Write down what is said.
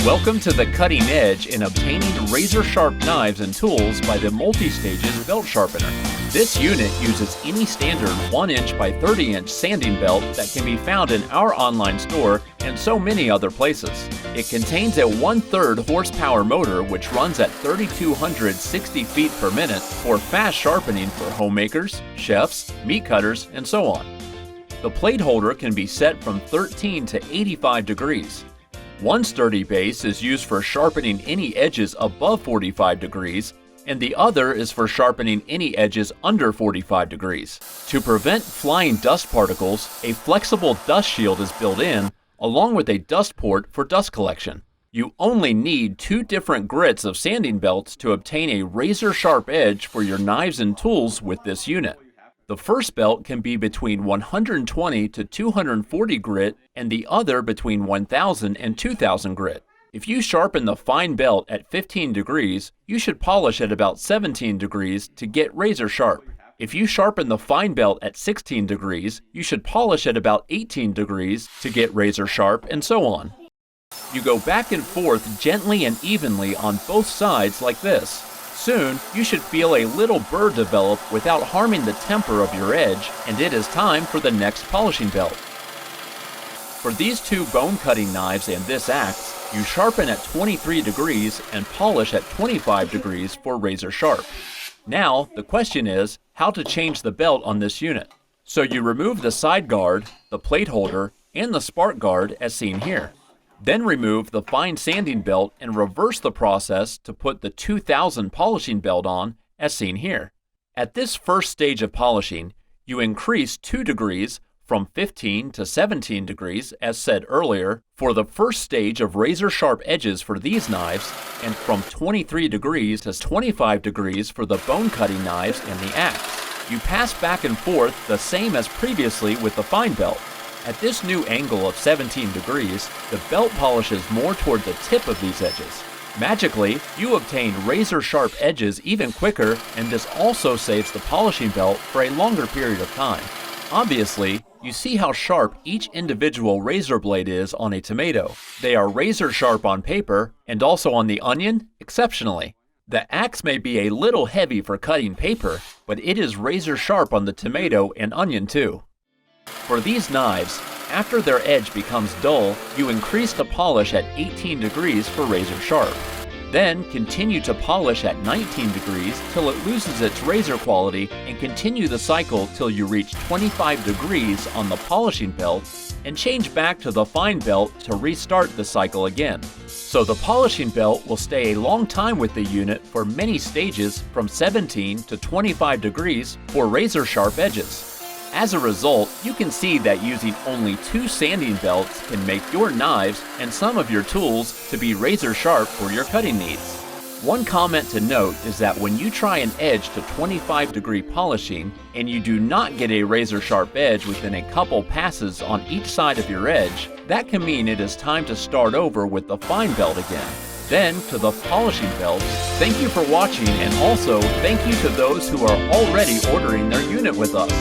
Welcome to the cutting edge in obtaining razor-sharp knives and tools by the Multi-Stages Belt Sharpener. This unit uses any standard 1" by 30" sanding belt that can be found in our online store and so many other places. It contains a 1/3 horsepower motor which runs at 3,260 feet per minute for fast sharpening for homemakers, chefs, meat cutters, and so on. The plate holder can be set from 13 to 85 degrees. One sturdy base is used for sharpening any edges above 45 degrees, and the other is for sharpening any edges under 45 degrees. To prevent flying dust particles, a flexible dust shield is built in, along with a dust port for dust collection. You only need 2 different grits of sanding belts to obtain a razor-sharp edge for your knives and tools with this unit. The first belt can be between 120 to 240 grit and the other between 1000 and 2000 grit. If you sharpen the fine belt at 15 degrees, you should polish at about 17 degrees to get razor sharp. If you sharpen the fine belt at 16 degrees, you should polish at about 18 degrees to get razor sharp, and so on. You go back and forth gently and evenly on both sides like this. Soon, you should feel a little burr develop without harming the temper of your edge, and it is time for the next polishing belt. For these 2 bone cutting knives and this axe, you sharpen at 23 degrees and polish at 25 degrees for razor sharp. Now, the question is how to change the belt on this unit. So you remove the side guard, the plate holder, and the spark guard as seen here. Then remove the fine sanding belt and reverse the process to put the 2000 polishing belt on as seen here. At this first stage of polishing, you increase 2 degrees from 15 to 17 degrees as said earlier for the first stage of razor sharp edges for these knives, and from 23 degrees to 25 degrees for the bone cutting knives and the axe. You pass back and forth the same as previously with the fine belt. At this new angle of 17 degrees, the belt polishes more toward the tip of these edges. Magically, you obtain razor-sharp edges even quicker, and this also saves the polishing belt for a longer period of time. Obviously, you see how sharp each individual razor blade is on a tomato. They are razor-sharp on paper, and also on the onion, exceptionally. The axe may be a little heavy for cutting paper, but it is razor-sharp on the tomato and onion too. For these knives, after their edge becomes dull, you increase the polish at 18 degrees for razor sharp. Then continue to polish at 19 degrees till it loses its razor quality, and continue the cycle till you reach 25 degrees on the polishing belt, and change back to the fine belt to restart the cycle again. So the polishing belt will stay a long time with the unit for many stages from 17 to 25 degrees for razor sharp edges. As a result, you can see that using only 2 sanding belts can make your knives and some of your tools to be razor sharp for your cutting needs. One comment to note is that when you try an edge to 25 degree polishing and you do not get a razor sharp edge within a couple passes on each side of your edge, that can mean it is time to start over with the fine belt again. Then to the polishing belt. Thank you for watching, and also thank you to those who are already ordering their unit with us.